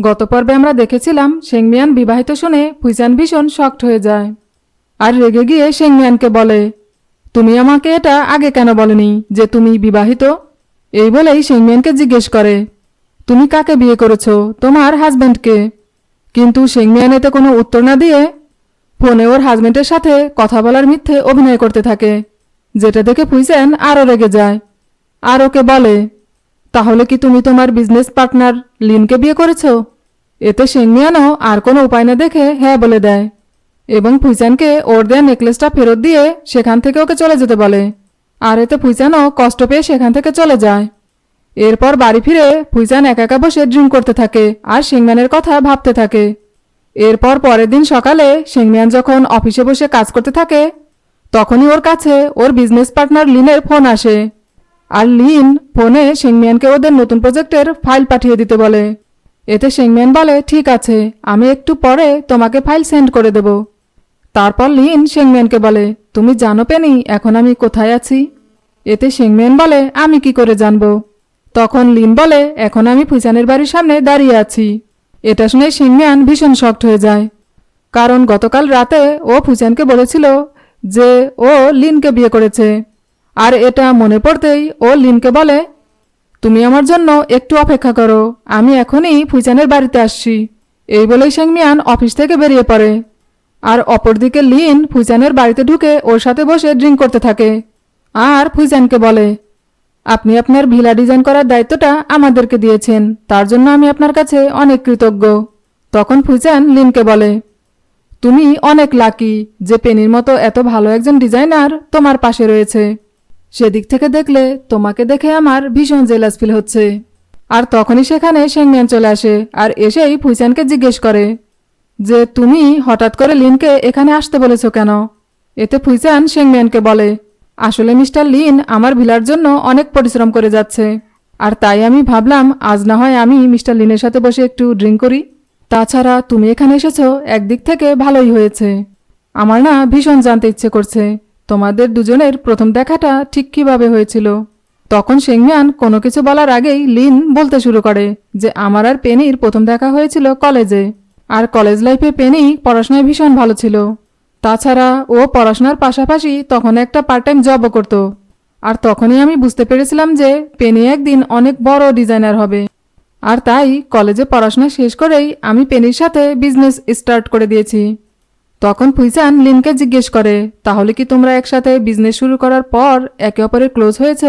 গত পর্বে আমরা দেখেছিলাম শেংমিয়ান বিবাহিত শুনে ফুইচান ভীষণ শকড হয়ে যায় আর রেগে গিয়ে শেংমিয়ানকে বলে, তুমি আমাকে এটা আগে কেন বলনি যে তুমি বিবাহিত? এই বলেই শেংমিয়ানকে জিজ্ঞেস করে, তুমি কাকে বিয়ে করেছো, তোমার হাজব্যান্ডকে? কিন্তু শেংমিয়ান এতে কোনো উত্তর না দিয়ে ফোনে ওর হাজব্যান্ডের সাথে কথা বলার মিথ্যে অভিনয় করতে থাকে, যেটা দেখে ফুইচান আরও রেগে যায় আর ওকে বলে, তাহলে কি তুমি তোমার বিজনেস পার্টনার লিনকে বিয়ে করেছো? এতে শেংমিয়ানও আর কোনো উপায় না দেখে হ্যাঁ বলে দেয় এবং ফুইচানকে ওর দেয়া নেকলেসটা ফেরত দিয়ে সেখান থেকে ওকে চলে যেতে বলে। আর এতে ফুইচানও কষ্ট পেয়ে সেখান থেকে চলে যায়। এরপর বাড়ি ফিরে ফুইচান একা একা বসে ড্রিঙ্ক করতে থাকে আর শেংমিয়ানের কথা ভাবতে থাকে। এরপর পরের দিন সকালে শেংমিয়ান যখন অফিসে বসে কাজ করতে থাকে তখনই ওর কাছে ওর বিজনেস পার্টনার লিনের ফোন আসে আর লিন ফোনে শেংমিয়ানকে ওদের নতুন প্রজেক্টের ফাইল পাঠিয়ে দিতে বলে। এতে শেংমিয়ান বলে, ঠিক আছে, আমি একটু পরে তোমাকে ফাইল সেন্ড করে দেব। তারপর লিন শেংমিয়ানকে বলে, তুমি জানো পেনি এখন আমি কোথায় আছি? এতে শেংমিয়ান বলে, আমি কি করে জানবো? তখন লিন বলে, এখন আমি ফুইচানের বাড়ির সামনে দাঁড়িয়ে আছি। এটা শুনে শেংমিয়ান ভীষণ শকড হয়ে যায়, কারণ গতকাল রাতে ও ফুইচানকে বলেছিল যে ও লিনকে বিয়ে করেছে। আর এটা মনে পড়তেই ও লিনকে বলে, তুমি আমার জন্য একটু অপেক্ষা করো, আমি এখনই ফুইচানের বাড়িতে আসছি। এই বলেই শেংমিয়ান অফিস থেকে বেরিয়ে পড়ে। আর অপরদিকে লিন ফুইচানের বাড়িতে ঢুকে ওর সাথে বসে ড্রিঙ্ক করতে থাকে আর ফুইচানকে বলে, আপনি আপনার ভিলা ডিজাইন করার দায়িত্বটা আমাদেরকে দিয়েছেন, তার জন্য আমি আপনার কাছে অনেক কৃতজ্ঞ। তখন ফুইচান লিনকে বলে, তুমি অনেক লাকি যে পেনির মতো এত ভালো একজন ডিজাইনার তোমার পাশে রয়েছে। সেদিক থেকে দেখলে তোমাকে দেখে আমার ভীষণ জেলাস ফিল হচ্ছে। আর তখনই সেখানে শেংমিয়ান চলে আসে আর এসেই ফুইচানকে জিজ্ঞেস করে যে তুমি হঠাৎ করে লিনকে এখানে আসতে বলেছো কেন? এতে ফুইচান শেংমিয়ানকে বলে, আসলে মিস্টার লিন আমার ভিলার জন্য অনেক পরিশ্রম করে যাচ্ছে, আর তাই আমি ভাবলাম আজ না হয় আমি মিস্টার লিনের সাথে বসে একটু ড্রিঙ্ক করি। তাছাড়া তুমি এখানে এসেছো একদিক থেকে ভালোই হয়েছে। আমার না ভীষণ জানতে ইচ্ছে করছে তোমাদের দুজনের প্রথম দেখাটা ঠিক কিভাবে হয়েছিল। তখন শেংমিয়ান কোনো কিছু বলার আগেই লিন বলতে শুরু করে যে আমার আর পেনির প্রথম দেখা হয়েছিল কলেজে, আর কলেজ লাইফে পেনি পড়াশোনায় ভীষণ ভালো ছিল। তাছাড়া ও পড়াশোনার পাশাপাশি তখন একটা পার্ট টাইম জবও করত। আর তখনই আমি বুঝতে পেরেছিলাম যে পেনি একদিন অনেক বড় ডিজাইনার হবে। আর তাই কলেজে পড়াশোনা শেষ করেই আমি পেনির সাথে বিজনেস স্টার্ট করে দিয়েছি। তখন ফুইচান লিনকে জিজ্ঞেস করে, তাহলে কি তোমরা একসাথে বিজনেস শুরু করার পর একে অপরের ক্লোজ হয়েছ?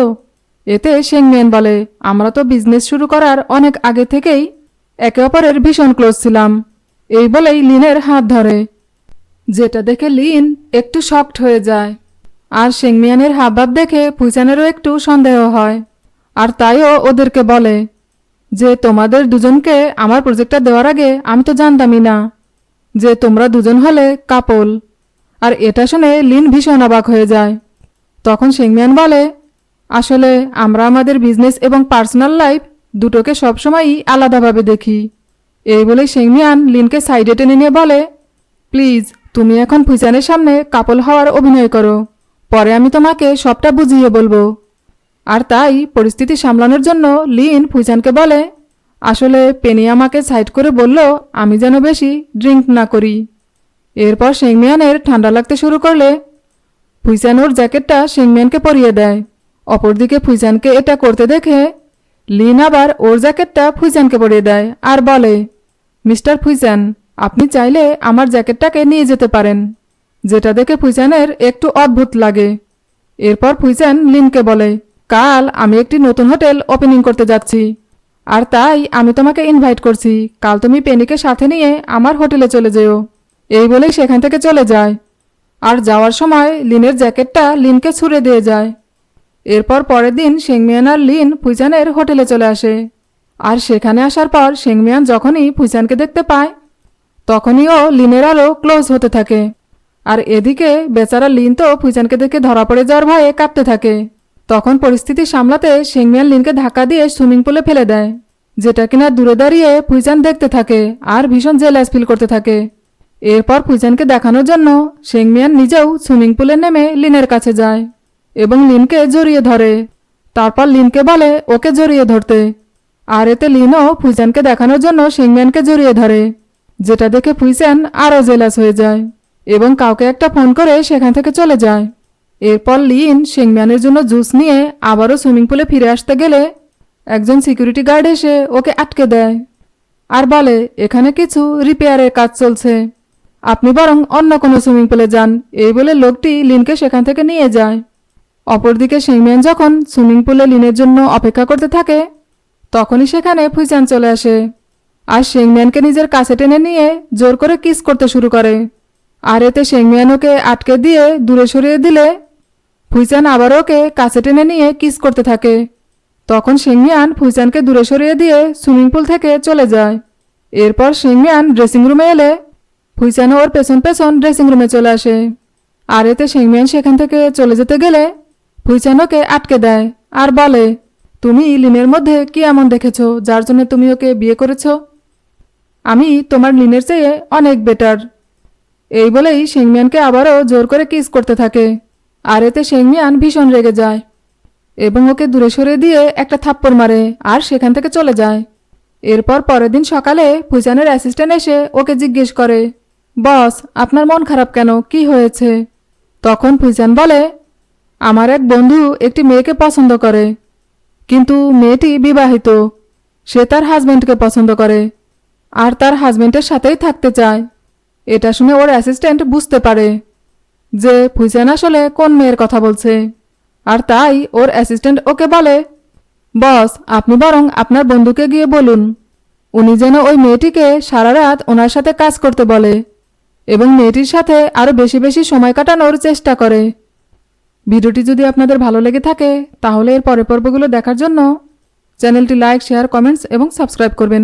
এতে শেংমিয়ান বলে, আমরা তো বিজনেস শুরু করার অনেক আগে থেকেই একে অপরের ভীষণ ক্লোজ ছিলাম। এই বলেই লিনের হাত ধরে, যেটা দেখে লিন একটু শকড হয়ে যায়। আর শেংমিয়ানের হাবভাব দেখে ফুইচানেরও একটু সন্দেহ হয়। আর তাইও ওদেরকে বলে যে তোমাদের দুজনকে আমার প্রজেক্টটা দেওয়ার আগে আমি তো জানতামই না যে তোমরা দুজন হলে কাপল। আর এটা শুনে লিন ভীষণ অবাক হয়ে যায়। তখন শেংমিয়ান বলে, আসলে আমরা আমাদের বিজনেস এবং পার্সোনাল লাইফ দুটোকে সবসময়ই আলাদাভাবে দেখি। এই বলে শেংমিয়ান লিনকে সাইডে টেনে নিয়ে বলে, প্লিজ তুমি এখন ফুইচানের সামনে কাপল হওয়ার অভিনয় করো, পরে আমি তোমাকে সবটা বুঝিয়ে বলবো। আর তাই পরিস্থিতি সামলানোর জন্য লিন ফুইচানকে বলে, আসলে পেনি আমাকে সাইড করে বলল আমি যেন বেশি ড্রিঙ্ক না করি। এরপর শেংমিয়ানের ঠান্ডা লাগতে শুরু করলে ফুইচান ওর জ্যাকেটটা শেংমিয়ানকে পরিয়ে দেয়। অপরদিকে ফুইচানকে এটা করতে দেখে লিন আবার ওর জ্যাকেটটা ফুইচানকে পরিয়ে দেয় আর বলে, মিস্টার ফুইচান, আপনি চাইলে আমার জ্যাকেটটাকে নিয়ে যেতে পারেন। যেটা দেখে ফুইচানের একটু অদ্ভুত লাগে। এরপর ফুইচান লিনকে বলে, কাল আমি একটি নতুন হোটেল ওপেনিং করতে যাচ্ছি, আর তাই আমি তোমাকে ইনভাইট করছি, কাল তুমি পেনিকে সাথে নিয়ে আমার হোটেলে চলে যেও। এই বলেই সেখান থেকে চলে যায়। আর যাওয়ার সময় লিনের জ্যাকেটটা লিনকে ছুঁড়ে দিয়ে যায়। এরপর পরের দিন শেংমিয়ান আর লিন ফুইচানের হোটেলে চলে আসে। আর সেখানে আসার পর শেংমিয়ান যখনই ফুইচানকে দেখতে পায় তখনই ও লিনের আরও ক্লোজ হতে থাকে। আর এদিকে বেচারা লিন তো ফুইচানকে দেখে ধরা পড়ে যাওয়ার ভয়ে কাঁপতে থাকে। তখন পরিস্থিতি সামলাতে শেংমিয়ান লিনকে ধাক্কা দিয়ে সুইমিং পুলে ফেলে দেয়, যেটা কিনা দূরে দাঁড়িয়ে ফুইচান দেখতে থাকে আর ভীষণ জেলাস ফিল করতে থাকে। এরপর ফুইচানকে দেখানোর জন্য শেংমিয়ান নিজেও সুইমিং পুলে নেমে লিনের কাছে যায় এবং লিনকে জড়িয়ে ধরে। তারপর লিনকে বলে ওকে জড়িয়ে ধরতে। আর এতে লিনও ফুইচানকে দেখানোর জন্য শেংমিয়ানকে জড়িয়ে ধরে, যেটা দেখে ফুইচান আরও জেলাস হয়ে যায় এবং কাউকে একটা ফোন করে সেখান থেকে চলে যায়। এরপর লিন শেংমিয়ানের জন্য জুস নিয়ে আবারও সুইমিং পুলে ফিরে আসতে গেলে একজন সিকিউরিটি গার্ড এসে ওকে আটকে দেয় আর বলে এখানে কিছু রিপেয়ারের কাজ চলছে, আপনি বরং অন্য কোনো সুইমিং পুলে যান। এই বলে লোকটি লিনকে সেখান থেকে নিয়ে যায়। অপরদিকে শেংমিয়ান যখন সুইমিং পুলে লিনের জন্য অপেক্ষা করতে থাকে তখনই সেখানে ফুইচান চলে আসে আর শেংমিয়ানকে নিজের কাছে টেনে নিয়ে জোর করে কিস করতে শুরু করে। আর এতে শেংমিয়ান ওকে আটকে দিয়ে দূরে সরিয়ে দিলে ফুইচান আবার ওকে কাছে টেনে নিয়ে কিস করতে থাকে। তখন শেংমিয়ান ফুইচানকে দূরে সরিয়ে দিয়ে সুইমিং পুল থেকে চলে যায়। এরপর শেংমিয়ান ড্রেসিং রুমে এলে ফুইচানও ওর পেছন পেছন ড্রেসিং রুমে চলে আসে। আর এতে শেংমিয়ান সেখান থেকে চলে যেতে গেলে ফুইচান ওকে আটকে দেয় আর বলে, তুমি লিনের মধ্যে কি এমন দেখেছো যার জন্য তুমি ওকে বিয়ে করেছ? আমি তোমার লিনের চেয়ে অনেক বেটার। এই বলেই শেংমিয়ানকে আবারও জোর করে কিস করতে থাকে। আর এতে শেংমিয়ান ভীষণ রেগে যায় এবং ওকে দূরে সরে দিয়ে একটা থাপ্পড় মারে আর সেখান থেকে চলে যায়। এরপর পরের দিন সকালে ফুইচানের অ্যাসিস্ট্যান্ট এসে ওকে জিজ্ঞেস করে, বস আপনার মন খারাপ কেন, কি হয়েছে? তখন ফুইচান বলে, আমার এক বন্ধু একটি মেয়েকে পছন্দ করে, কিন্তু মেয়েটি বিবাহিত, সে তার হাজব্যান্ডকে পছন্দ করে আর তার হাজব্যান্ডের সাথেই থাকতে চায়। এটা শুনে ওর অ্যাসিস্ট্যান্ট বুঝতে পারে যে ফুইচান আসলে কোন মেয়ের কথা বলছে, আর তাই ওর অ্যাসিস্ট্যান্ট ওকে বলে, বস আপনি বরং আপনার বন্ধুকে গিয়ে বলুন উনি যেন ওই মেয়েটিকে সারা রাত ওনার সাথে কাজ করতে বলে এবং মেয়েটির সাথে আরও বেশি বেশি সময় কাটানোর চেষ্টা করে। ভিডিওটি যদি আপনাদের ভালো লেগে থাকে তাহলে এর পরের পর্বগুলো দেখার জন্য চ্যানেলটি লাইক, শেয়ার, কমেন্টস এবং সাবস্ক্রাইব করবেন।